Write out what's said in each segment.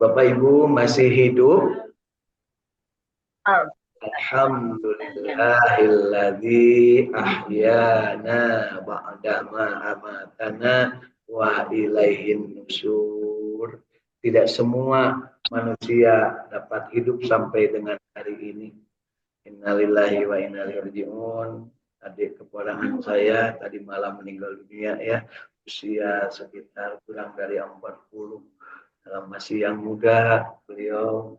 Bapak Ibu masih hidup? Alhamdulillahilladzi ahyana ba'dama amatana wa ilaihin nusyur. Tidak semua manusia dapat hidup sampai dengan hari ini. Innalillahi wa inna ilaihi raji'un. Adik keponakan saya tadi malam meninggal dunia ya, usia sekitar kurang dari 40. Dalam masih yang muda, beliau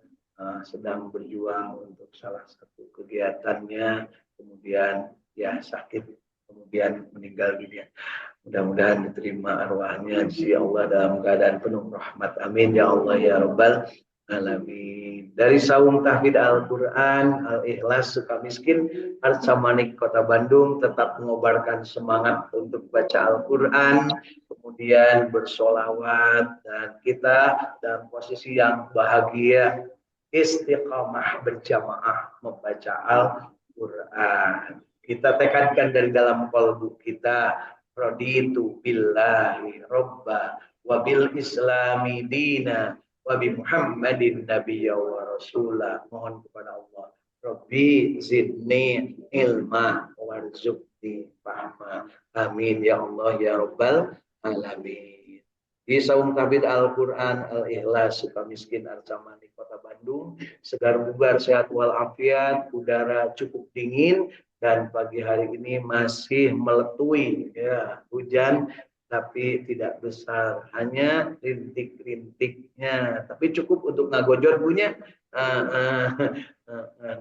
sedang berjuang untuk salah satu kegiatannya, kemudian ya sakit, kemudian meninggal dunia. Mudah-mudahan diterima arwahnya di Allah dalam keadaan penuh rahmat. Amin ya Allah ya Rabbal alamin. Dari Saung Tahfidz Al-Quran Al-Ikhlas Sukamiskin Arca Manik Kota Bandung tetap mengobarkan semangat untuk baca Al-Quran, kemudian bersolawat, dan kita dalam posisi yang bahagia istiqamah berjamaah membaca Al-Quran. Kita tekankan dari dalam kalbu kita, raditu billahi robba wa bil islami dina wa bi Muhammadin nabiyya wa rasulah. Mohon kepada Allah, Rabbi zidni ilma warzuqni fahma. Amin ya Allah ya Rabbal alamin. Di Saung Tahfidz Al-Quran Al-Ikhlas Sukamiskin Arcamani Kota Bandung, segar bugar sehat walafiat, udara cukup dingin, dan pagi hari ini masih meletui ya, hujan tapi tidak besar, hanya rintik-rintiknya, tapi cukup untuk ngagojor punya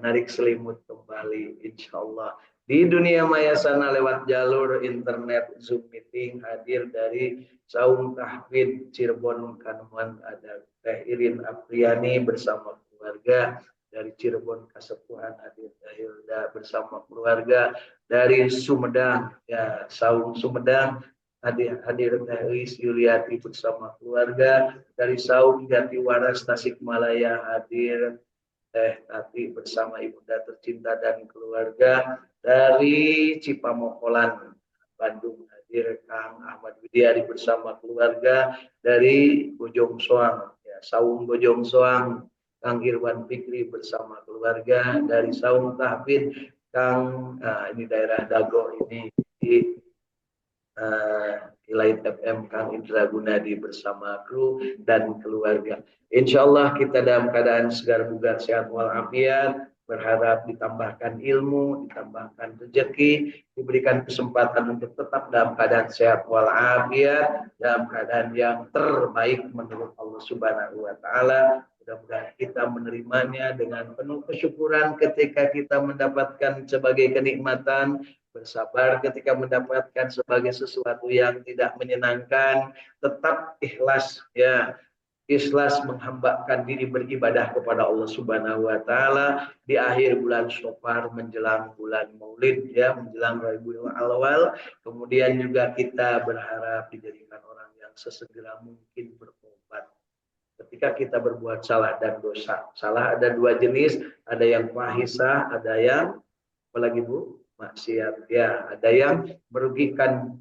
narik selimut kembali insya Allah. Di dunia maya sana lewat jalur internet Zoom meeting hadir dari Saung Tahfidz Cirebon Kanuman ada Teh Irin Apriani bersama keluarga. Dari Cirebon Kasepuhan hadir Teh Hilda bersama keluarga. Dari Sumedang ya Saung Sumedang hadir Teh Lis Yuliati bersama keluarga. Dari Saung Jatiwaras Tasikmalaya hadir Teh Tati bersama ibunda tercinta dan keluarga. Dari Cipamokolan Bandung hadir Kang Ahmad Widiari bersama keluarga. Dari Bojong Soang ya, Saung Bojong Soang Kang Irwan Fikri bersama keluarga. Dari Saung Tahfidz Kang ini daerah Dago ini di Ilait FM Kang Indra Gunadi bersama kru dan keluarga. Insya Allah kita dalam keadaan segar bugar sehat walafiat, berharap ditambahkan ilmu, ditambahkan rezeki, diberikan kesempatan untuk tetap dalam keadaan sehat walafiat, dalam keadaan yang terbaik menurut Allah Subhanahu wa taala. Mudah-mudahan kita menerimanya dengan penuh kesyukuran ketika kita mendapatkan sebagai kenikmatan, bersabar ketika mendapatkan sebagai sesuatu yang tidak menyenangkan, tetap ikhlas ya. Ikhlas menghambakan diri beribadah kepada Allah Subhanahu wa taala di akhir bulan Syawal menjelang bulan Maulid ya, menjelang Rabiul Awal. Kemudian juga kita berharap dijadikan orang yang sesegera mungkin bertobat ketika kita berbuat salah dan dosa. Salah ada dua jenis, ada yang fahisah, ada yang apalagi Bu? Maksiat ya, ada yang merugikan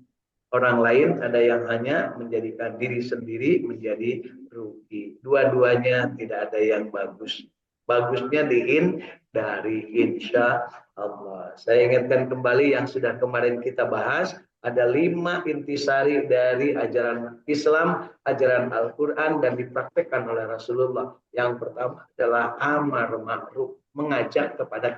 orang lain, ada yang hanya menjadikan diri sendiri menjadi rugi. Dua-duanya tidak ada yang bagus. Bagusnya dari insya Allah. Saya ingatkan kembali yang sudah kemarin kita bahas, ada 5 intisari dari ajaran Islam, ajaran Al-Quran, dan dipraktekkan oleh Rasulullah. Yang pertama adalah amar ma'ruf, mengajak kepada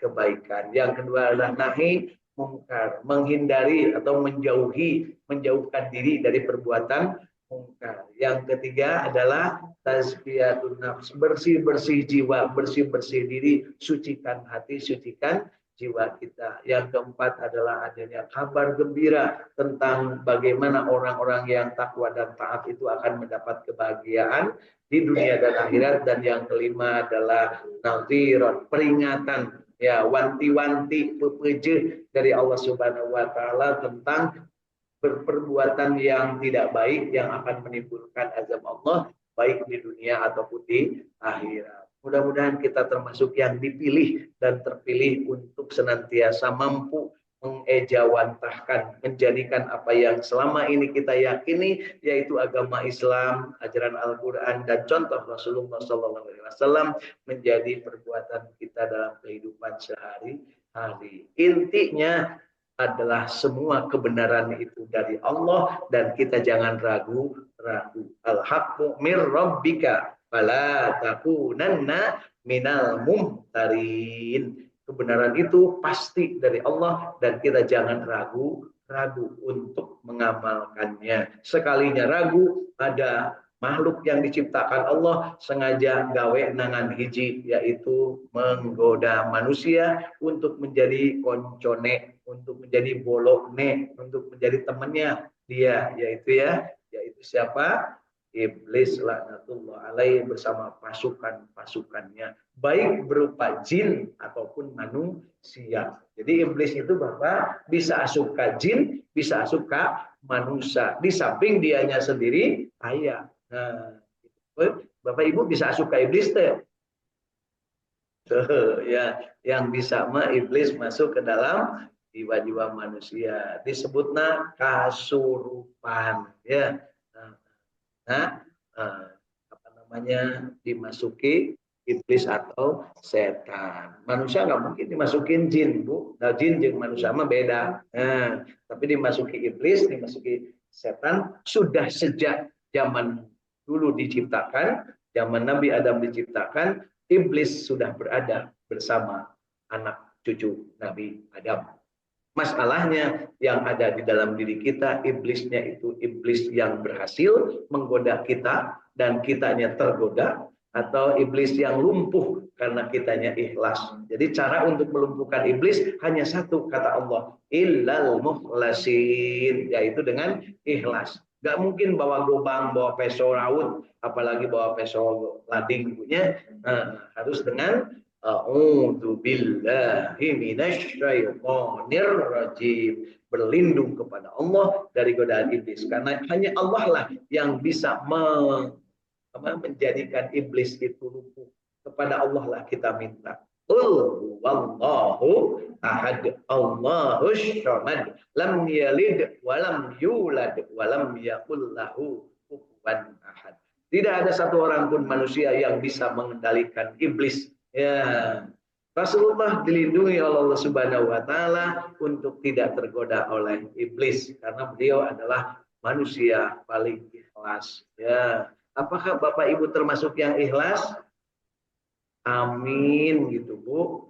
kebaikan. Yang kedua adalah nahi mungkar, menghindari atau menjauhkan diri dari perbuatan mungkar. Yang ketiga adalah tazkiyatun nafs, bersih-bersih jiwa, bersih-bersih diri, sucikan hati, sucikan jiwa kita. Yang keempat adalah adanya kabar gembira tentang bagaimana orang-orang yang takwa dan taat itu akan mendapat kebahagiaan di dunia dan akhirat. Dan yang kelima adalah nadhiran, peringatan ya, wanti-wanti pepeje dari Allah Subhanahu wa taala tentang berperbuatan yang tidak baik yang akan menimbulkan azab Allah baik di dunia ataupun di akhirat. Mudah-mudahan kita termasuk yang dipilih dan terpilih untuk senantiasa mampu mengejawantahkan, menjadikan apa yang selama ini kita yakini, yaitu agama Islam, ajaran Al-Quran, dan contoh Rasulullah SAW menjadi perbuatan kita dalam kehidupan sehari-hari. Intinya adalah semua kebenaran itu dari Allah dan kita jangan ragu-ragu. Al-haqqu mir rabbika fala takunanna minal mumtarin. Kebenaran itu pasti dari Allah dan kita jangan ragu-ragu untuk mengamalkannya. Sekalinya ragu, ada makhluk yang diciptakan Allah sengaja gawe nangan hiji, yaitu menggoda manusia untuk menjadi koncone, untuk menjadi bolokne, untuk menjadi temannya dia, yaitu siapa? Iblis laknatullah alaih bersama pasukan-pasukannya, baik berupa jin ataupun manusia. Jadi iblis itu Bapak bisa suka jin, bisa suka manusia. Di samping dianya sendiri kaya. Nah, Bapak Ibu bisa suka iblis teh. Ya, yang bisa mah iblis masuk ke dalam jiwa-jiwa manusia. Disebutnya kasurupan, ya. Nah, apa namanya, dimasuki iblis atau setan. Manusia nggak mungkin dimasukin jin, Bu. Nah, jin jeung manusia mah beda. Nah, tapi dimasuki iblis, dimasuki setan sudah sejak zaman dulu diciptakan, zaman Nabi Adam diciptakan, iblis sudah berada bersama anak cucu Nabi Adam. Masalahnya yang ada di dalam diri kita, iblisnya itu iblis yang berhasil menggoda kita dan kitanya tergoda, atau iblis yang lumpuh karena kitanya ikhlas. Jadi cara untuk melumpuhkan iblis hanya satu, kata Allah, illal mukhlasin, yaitu dengan ikhlas. Gak mungkin bawa gobang, bawa peso raut, apalagi bawa peso lading punya. Nah, harus dengan a'udzu billahi minasyaitonir rajim. Berlindung kepada Allah dari godaan iblis. Karena hanya Allah lah yang bisa menjadikan iblis itu lumpuh. Kepada Allah lah kita minta. Qul wallahu ahad, Allahus samad, lam yalid walam yulad walam yakul lahu kufuwan ahad. Tidak ada satu orang pun manusia yang bisa mengendalikan iblis. Ya, Rasulullah dilindungi oleh Allah Subhanahu wa taala untuk tidak tergoda oleh iblis karena beliau adalah manusia paling ikhlas. Ya, apakah Bapak Ibu termasuk yang ikhlas? Amin gitu Bu.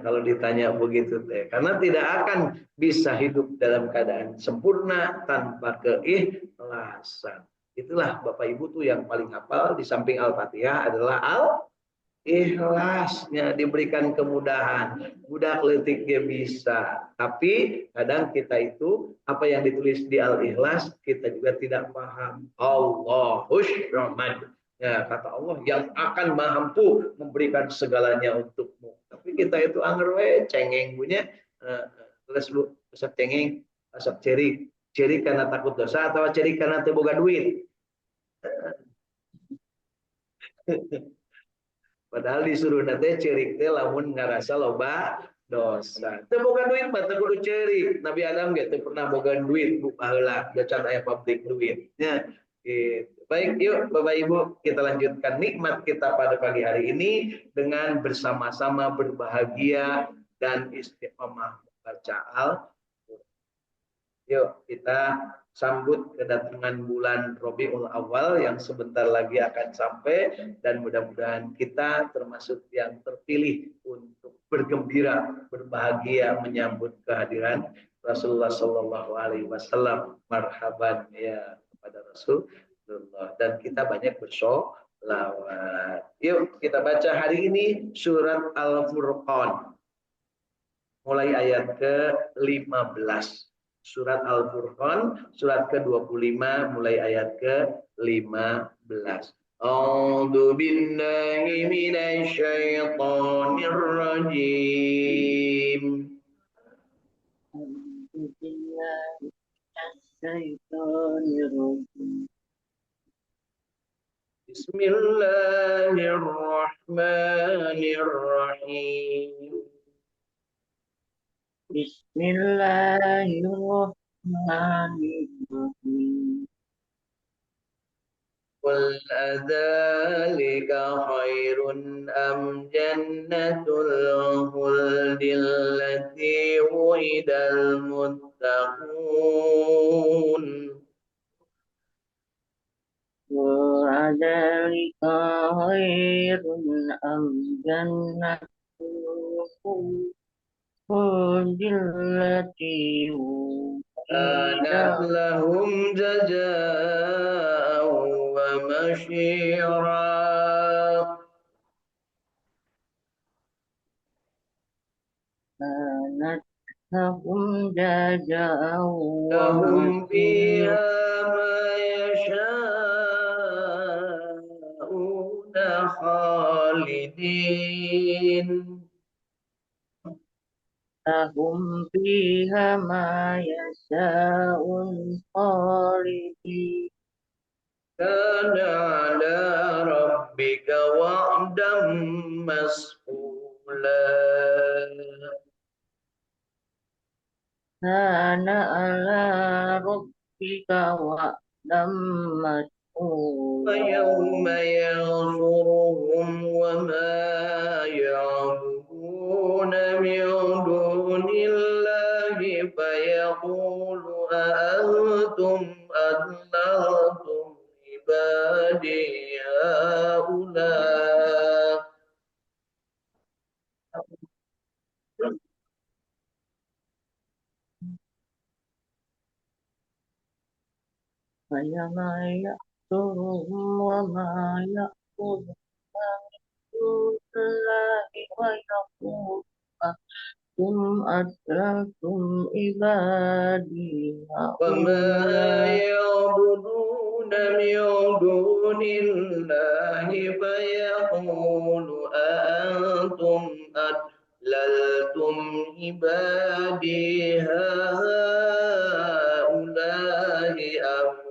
Kalau ditanya begitu teh, karena tidak akan bisa hidup dalam keadaan sempurna tanpa keikhlasan. Itulah Bapak Ibu tuh yang paling hafal di samping Al-Fatihah adalah ikhlasnya, diberikan kemudahan. Budak letik dia bisa, tapi kadang kita itu apa yang ditulis di Al-Ikhlas kita juga tidak paham. Allahus Rahman, ya, kata Allah yang akan mampu memberikan segalanya untukmu, tapi kita itu anger we cengeng punya. Terus lu asap cengeng, asap ceri karena takut dosa atau ceri karena teboga duit. Padahal disuruh nate cerik teh lamun ngarasa loba dosa. Teu boga duit mah teu kudu cerik. Nabi Adam ge teu pernah boga duit bu baheula, gacan aya pabrik duit. Ya, gitu. Baik, yuk Bapak Ibu, kita lanjutkan nikmat kita pada pagi hari ini dengan bersama-sama berbahagia dan istiqomah membaca Al-Qur'an. Yuk kita sambut kedatangan bulan Rabiul Awal yang sebentar lagi akan sampai, dan mudah-mudahan kita termasuk yang terpilih untuk bergembira, berbahagia menyambut kehadiran Rasulullah Shallallahu Alaihi Wasallam. Marhaban ya kepada Rasulullah, dan kita banyak bersolawat. Yuk kita baca hari ini surat Al-Furqan mulai ayat ke-15. Surat Al-Furqan, surat ke-25, mulai ayat ke-15. A'udzu billahi minasy syaithanir rajim. Bismillahirrahmanirrahim. Bismillahirrahmanirrahim. قل أذلك خير أم جنة الخلد التي وعد المتقون Wadzalika khairun am jannatukum khuldi كانت wa'ida لهم جزاء ومصيرا kanat lahum jaza'an wa لهم masir فيها ما يشاءون خالدين lahum fiha ma yasha'un khalidin كان على ربك وعدا مسئولا kana ala rabbika wa'dam mas'ula ويوم ينصرهم وما يعبدون من دون الله فيقول أأنتم أضللتم عبادي هؤلاء فَيَوْمَ يَحْشُرُهُمْ وَمَا يَعْبُدُونَ مِن دُونِ اللَّهِ وَيَقُولُ أَأَنتُمْ أَضْلَلْتُمْ عِبَادِيَ وما هَؤُلَاءِ يعبدون من دون الله فيقول أأنتم أضللتم عبادي هؤلاء أم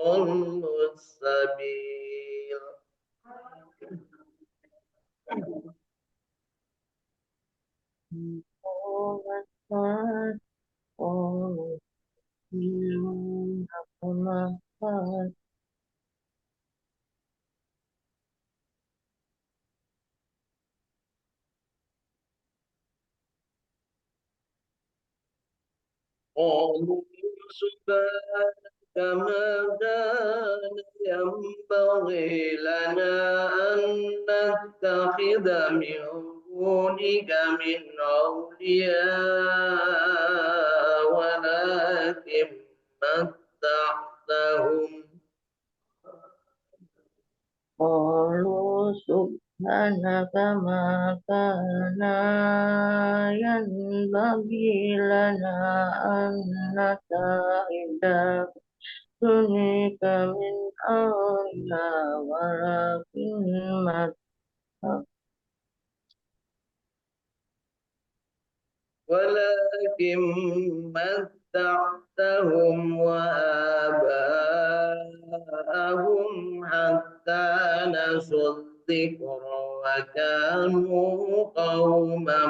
ضلوا السبيل قالوا إنكما قالوا سبحانك ما كان ينبغي لنا أن نتخذ من دونك من أولياء ولكن متعتهم قالوا سبحانك ما كان ينبغي لنا أن نتخذ دونك من أولياء ولكن متعتهم وآباءهم حتى نسوا الذكر وكانوا قوما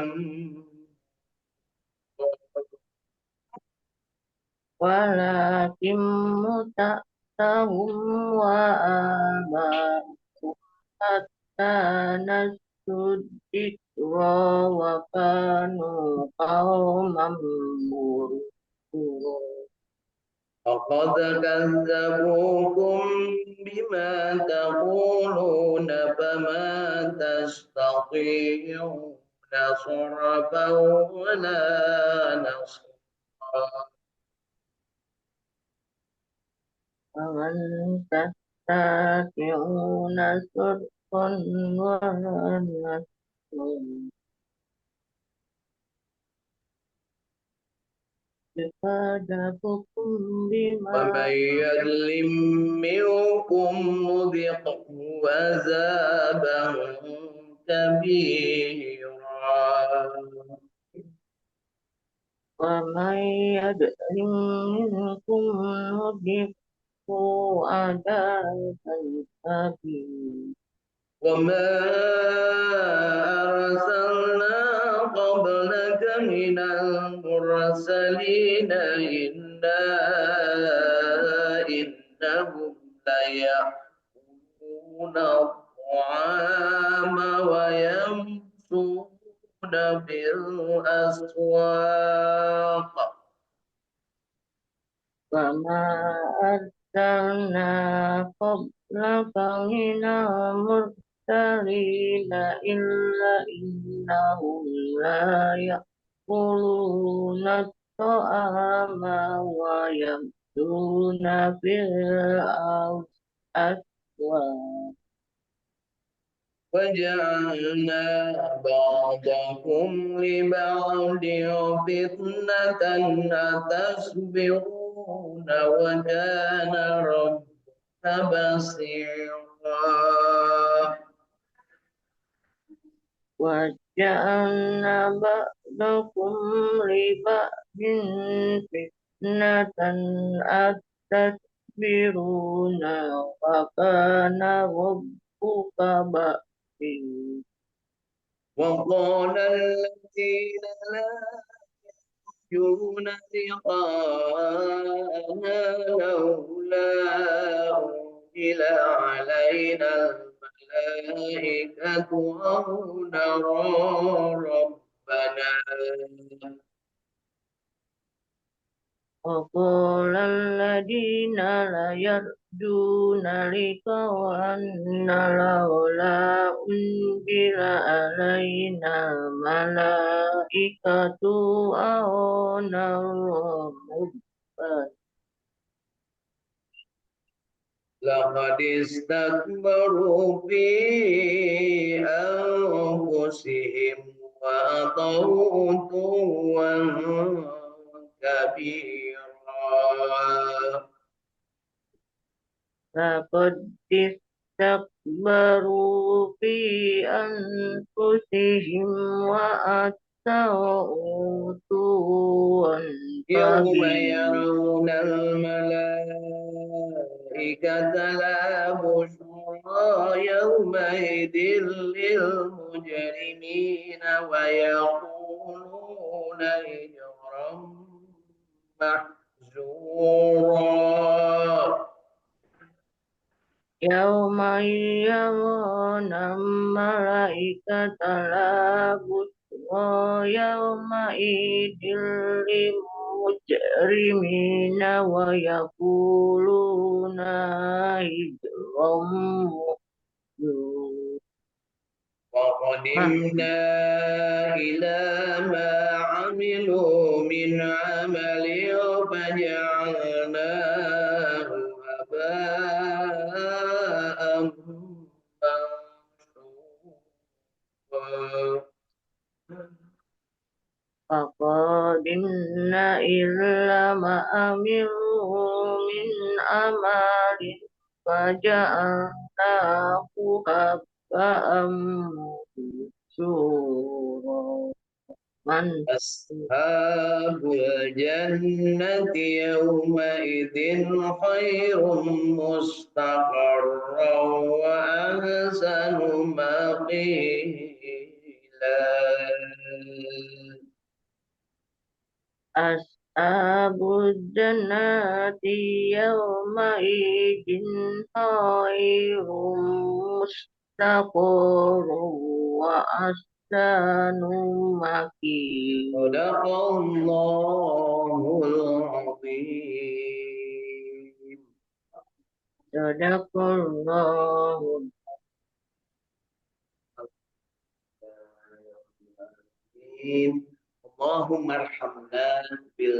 ولكن متعتهم وآباءهم حتى نسوا الذكر وكانوا قوما بورا فقد كذبوكم بما تقولون فما تستطيعون صرفا ولا نصرا فمن تستطيعون صرفا ولا نصرا كذبكم ومن بما يظلم منكم نذقه عذابا كبيرا ومن يظلم منكم نذقه عذابا كبيرا وما أرسلنا قبلك من المرسلين إنهم ليأكلون الطعام ويمشون بالأسواق وما أرسلنا قبلك من المرسلين إلا إنهم لا يأكلون الطعام ويمشون في الأسواق وجعلنا بعضكم لبعض فتنة أتصبرون وكان ربك بصيرا وجعلنا بعضكم لبعض فتنة أتصبرون وكان ربك بصيرا وقال الذين لا يرجون لقاءنا لولا أنزل علينا الملائكة أو نرى ربنا وقال الذين لا يرجون لقاءنا لولا أنزل علينا ملائكة أو نرى ربنا لقد استكبروا في أنفسهم وأطوا عتوا كبيرا لقد استكبروا في أنفسهم وأتوا عتوا يوم كبيرا يرون الملائكة لا بشرى يومئذ للمجرمين ويقولون هجرا محجورا يوم يرون الملائكة لا بشرى يومئذ للمجرمين ويقولون هجرا وقدمنا إلى ما عملوا من عمل فجعلناه هباء منثورا فقدمنا إلى ما عملوا من عمل فجعلناه هباء منثورا أصحاب الجنة يومئذ خير مستقرا وأحسن مقيلا أصحاب الجنة يومئذ خير مستقر وأحسن مقيلا صدق الله العظيم صدق الله اللهم ارحمنا bil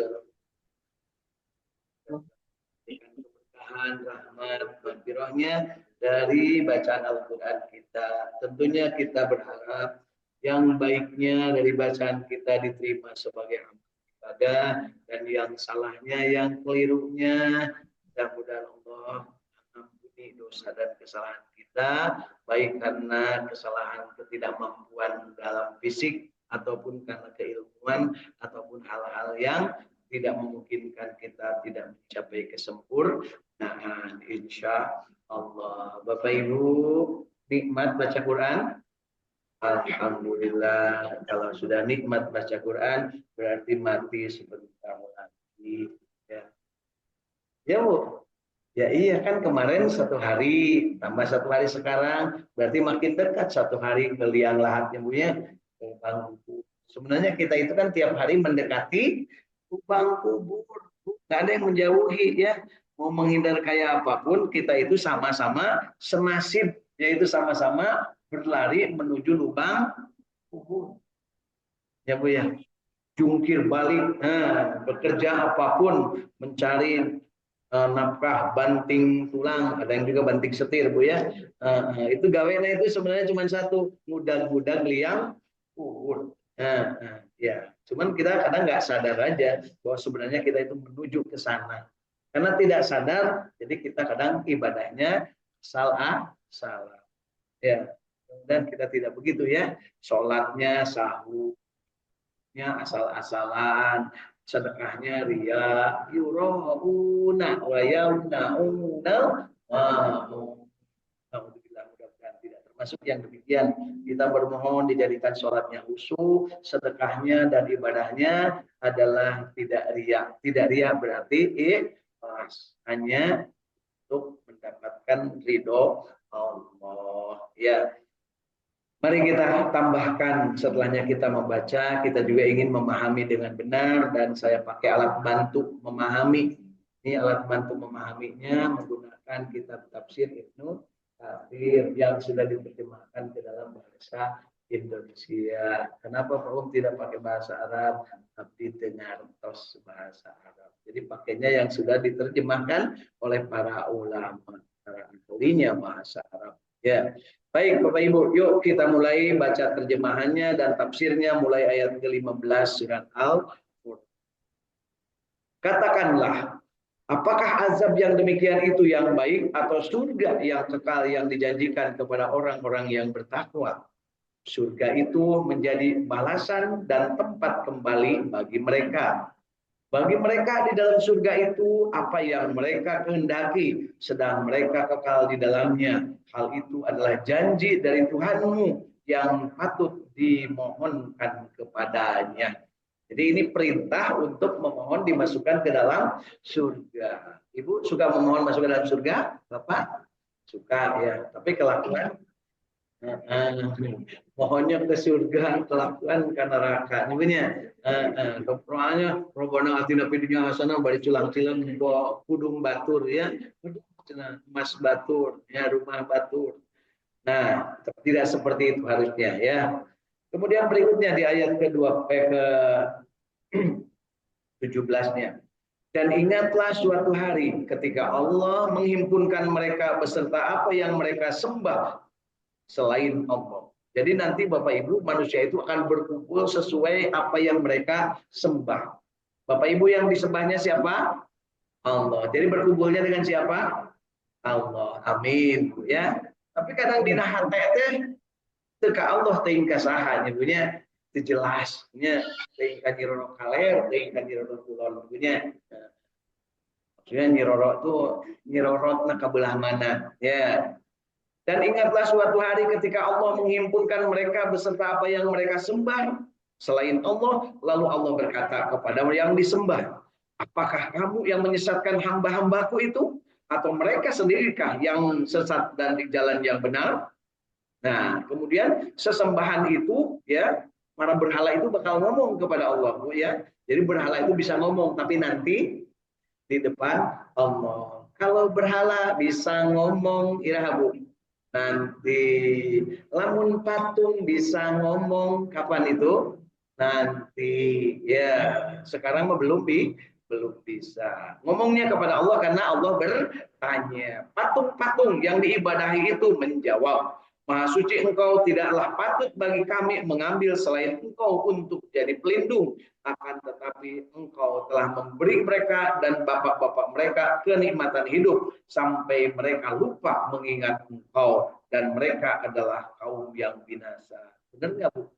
keberkahan, rahmat, maghfirahnya dari bacaan Al-Quran kita. Tentunya kita berharap yang baiknya dari bacaan kita diterima sebagai amal ibadah dan yang salahnya, yang kelirunya, mudah-mudahan Allah mengampuni dosa dan kesalahan kita, baik karena kesalahan ketidakmampuan dalam fisik ataupun karena keilmuan ataupun hal-hal yang tidak memungkinkan kita tidak mencapai kesempurnaan insya Allah. Bapak Ibu nikmat baca Quran? Alhamdulillah. Kalau sudah nikmat baca Quran, berarti mati sebentar lagi. Ya, ya Bu. Ya iya kan kemarin 1 hari tambah 1 hari sekarang berarti makin dekat 1 hari ke liang lahatnya Bu ya. Ke bangku. Sebenarnya kita itu kan tiap hari mendekati lubang kubur. Nggak ada yang menjauhi ya. Mau menghindar kayak apapun kita itu sama-sama senasib yaitu sama-sama berlari menuju lubang kubur. Ya Bu ya. Jungkir balik, bekerja apapun mencari nafkah banting tulang, ada yang juga banting setir Bu ya. Itu gawena itu sebenarnya cuma satu, ngudag-ngudag liang kubur. Ya, cuman kita kadang nggak sadar aja bahwa sebenarnya kita itu menuju ke sana. Karena tidak sadar, jadi kita kadang ibadahnya salah. Ya, dan kita tidak begitu ya. Sholatnya sahur, asal-asalan, sedekahnya ria, yurauna wa yamnauna mudah-mudahan tidak termasuk yang demikian. Kita bermohon dijadikan sholatnya khusyuk, sedekahnya dan ibadahnya adalah tidak ria. Tidak ria berarti ikhlas, hanya untuk mendapatkan ridho Allah. Ya, mari kita tambahkan setelahnya kita membaca, kita juga ingin memahami dengan benar dan saya pakai alat bantu memahami. Ini alat bantu memahaminya menggunakan kitab tafsir Ibnu Katsir yang sudah diterjemahkan ke dalam bahasa Indonesia. Kenapa Pak Um tidak pakai bahasa Arab, tapi dengar tos bahasa Arab. Jadi pakainya yang sudah diterjemahkan oleh para ulama, para ahlinya bahasa Arab. Ya. Baik Bapak Ibu, yuk kita mulai baca terjemahannya dan tafsirnya mulai ayat ke-15 surat Al-Furqan. Katakanlah, apakah azab yang demikian itu yang baik atau surga yang kekal yang dijanjikan kepada orang-orang yang bertakwa? Surga itu menjadi balasan dan tempat kembali bagi mereka. Bagi mereka di dalam surga itu apa yang mereka kehendaki, sedang mereka kekal di dalamnya. Hal itu adalah janji dari Tuhanmu yang patut dimohonkan kepadanya. Jadi ini perintah untuk memohon dimasukkan ke dalam surga. Ibu suka memohon masuk ke dalam surga? Bapak? Suka ya. Tapi kelakuan mohonnya ke surga, kelakuan ke neraka. Nyebutnya, doanya Robbana atina fid dunya hasanah bari culang-cilang bawa kudung batur ya. Emas batur, ya rumah batur. Nah, tidak seperti itu harusnya ya. Kemudian berikutnya di ayat kedua ke 17-nya. Dan ingatlah suatu hari ketika Allah menghimpunkan mereka beserta apa yang mereka sembah selain Allah. Jadi nanti Bapak Ibu manusia itu akan berkumpul sesuai apa yang mereka sembah. Bapak Ibu yang disembahnya siapa? Allah. Jadi berkumpulnya dengan siapa? Allah. Amin. Ya. Tapi kadang dina hate teh teka Allah teuing ka saha nyebutnya itu jelasnya teuing ka nyiroro kaler, teuing ka nyiroro kulon nyebutnya. Maksudnya nyiroro tuh nyirorotna ka belah mana? Ya. Dan ingatlah suatu hari ketika Allah menghimpunkan mereka beserta apa yang mereka sembah selain Allah, lalu Allah berkata kepada yang disembah, apakah kamu yang menyesatkan hamba-hambaku itu? Atau mereka sendirikah yang sesat dan di jalan yang benar? Nah, kemudian sesembahan itu ya, para berhala itu bakal ngomong kepada Allah ya. Jadi berhala itu bisa ngomong, tapi nanti di depan Allah. Kalau berhala bisa ngomong irahabu, nanti lamun patung bisa ngomong kapan itu? Nanti ya, sekarang mah belum bisa. Ngomongnya kepada Allah karena Allah bertanya. Patung-patung yang diibadahi itu menjawab, Maha suci engkau, tidaklah patut bagi kami mengambil selain engkau untuk jadi pelindung. Akan tetapi engkau telah memberi mereka dan bapak-bapak mereka kenikmatan hidup sampai mereka lupa mengingat engkau dan mereka adalah kaum yang binasa. Benar nggak Bu?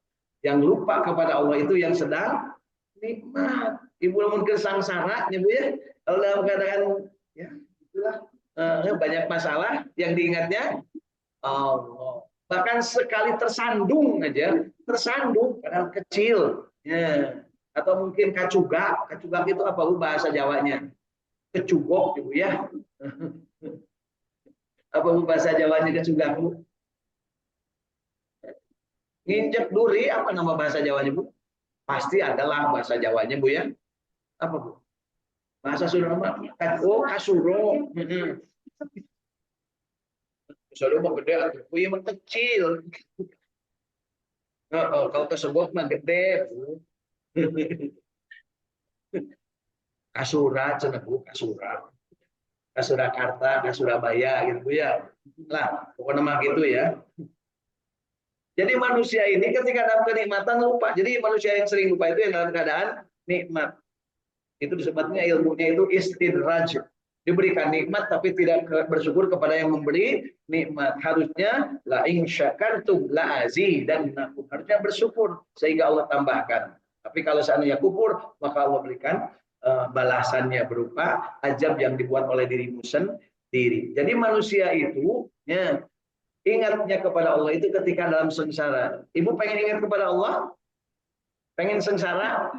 Yang lupa kepada Allah itu yang sedang nikmat. Ibu namun kesangsara ya Bu ya. Kalau dalam keadaan ya itulah banyak masalah yang diingatnya Allah. Bahkan sekali tersandung aja, tersandung padahal kecil. Ya. Atau mungkin kacugak. Kacugak itu apa Bu bahasa Jawanya? Kecugok Ibu ya. Apa Bu bahasa Jawanya kecugak Bu? Nginjek duri apa nama bahasa Jawanya Bu? Pasti adalah bahasa Jawanya Bu ya. Apa Bu? Bahasa Sunda mah oh kasuro. Heeh. Kasuro mah gede atuh. Puyi mah kecil. Heeh, kalau kesebut mah gede Bu. Kasura cenah Bu, kasura. Ke Surakarta, ke Surabaya gitu Bu ya. Lah, pokoknya mah gitu ya. Jadi manusia ini ketika dalam kenikmatan lupa. Jadi manusia yang sering lupa itu yang dalam keadaan nikmat. Itu disebutnya ilmunya itu istidraj. Diberikan nikmat tapi tidak bersyukur kepada yang memberi nikmat. Harusnya la in syakartum la azidannakum. Harusnya bersyukur sehingga Allah tambahkan. Tapi kalau seandainya kufur, maka Allah berikan balasannya berupa azab yang dibuat oleh dirimu sendiri. Jadi manusia itu ya, ingatnya kepada Allah itu ketika dalam sengsara. Ibu pengen ingat kepada Allah? Pengen sengsara?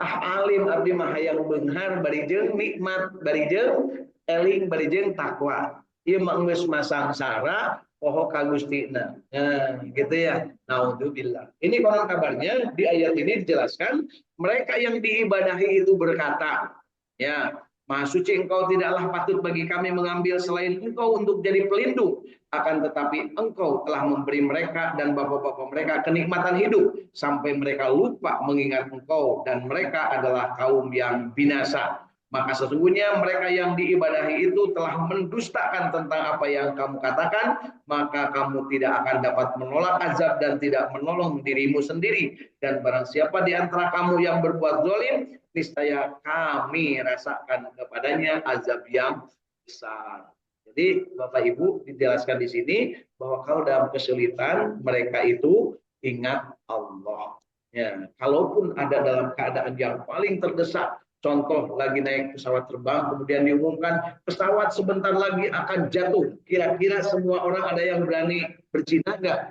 Alim abdi mah hayang beunghar bari jeung nikmat bari jeung eling bari jeung takwa. Ieu mah geus masangsara poho ka Gustina. Nah, gitu ya. Naudzubillah. Ini konon kabarnya di ayat ini dijelaskan mereka yang diibadahi itu berkata, ya, Maha suci engkau tidaklah patut bagi kami mengambil selain engkau untuk jadi pelindung. Akan tetapi engkau telah memberi mereka dan bapak-bapak mereka kenikmatan hidup. Sampai mereka lupa mengingat engkau. Dan mereka adalah kaum yang binasa. Maka sesungguhnya mereka yang diibadahi itu telah mendustakan tentang apa yang kamu katakan. Maka kamu tidak akan dapat menolak azab dan tidak menolong dirimu sendiri. Dan barang siapa di antara kamu yang berbuat zalim, niscaya kami rasakan kepadanya azab yang besar. Jadi Bapak Ibu dijelaskan di sini bahwa kalau dalam kesulitan mereka itu ingat Allah. Ya, kalaupun ada dalam keadaan yang paling terdesak, contoh lagi naik pesawat terbang, kemudian diumumkan pesawat sebentar lagi akan jatuh. Kira-kira semua orang ada yang berani berzina nggak?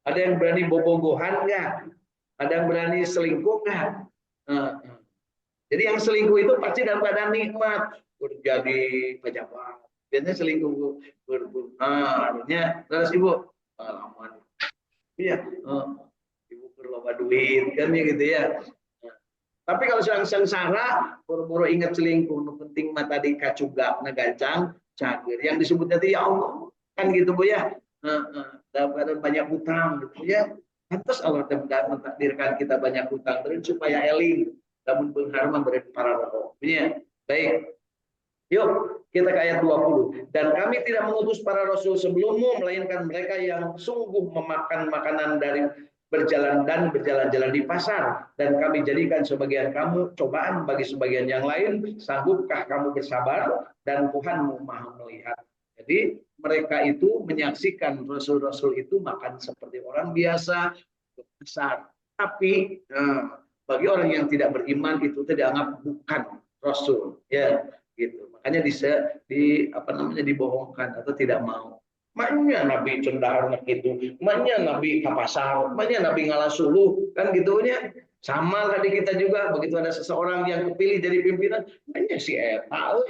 Ada yang berani bobogohan nggak? Ada yang berani selingkuh nggak? Jadi yang selingkuh itu pasti dalam keadaan nikmat, jadi pejabat. Biasanya selingkuh artinya terus ibu pengalaman. Iya, ibu berloba duit kan ya gitu ya. Tapi kalau sedang sengsara, boro-boro ingat selingkuh, nu penting mah tadi kacuga nagancang, cager. Yang disebut tadi ya Allah, kan gitu Bu ya. Dapat banyak hutang gitu ya. Pantas Allah mentakdirkan kita banyak hutang terus supaya eling. Namun beunghar memberi para roh. Ya. Baik. Yuk, kita ke ayat 20. Dan kami tidak mengutus para rasul sebelummu, melainkan mereka yang sungguh memakan makanan dari berjalan-jalan di pasar. Dan kami jadikan sebagian kamu cobaan bagi sebagian yang lain. Sanggupkah kamu bersabar? Dan Tuhanmu maha melihat. Jadi mereka itu menyaksikan rasul-rasul itu makan seperti orang biasa, besar. Tapi bagi orang yang tidak beriman itu dianggap bukan rasul, ya gitu. Makanya dibohongkan atau tidak mau. Maknya Nabi cendahar gitu, maknya Nabi kapasar, maknya Nabi ngalah suluh, kan gitunya. Sama tadi kita juga begitu ada seseorang yang kepilih jadi pimpinan, maknya si eta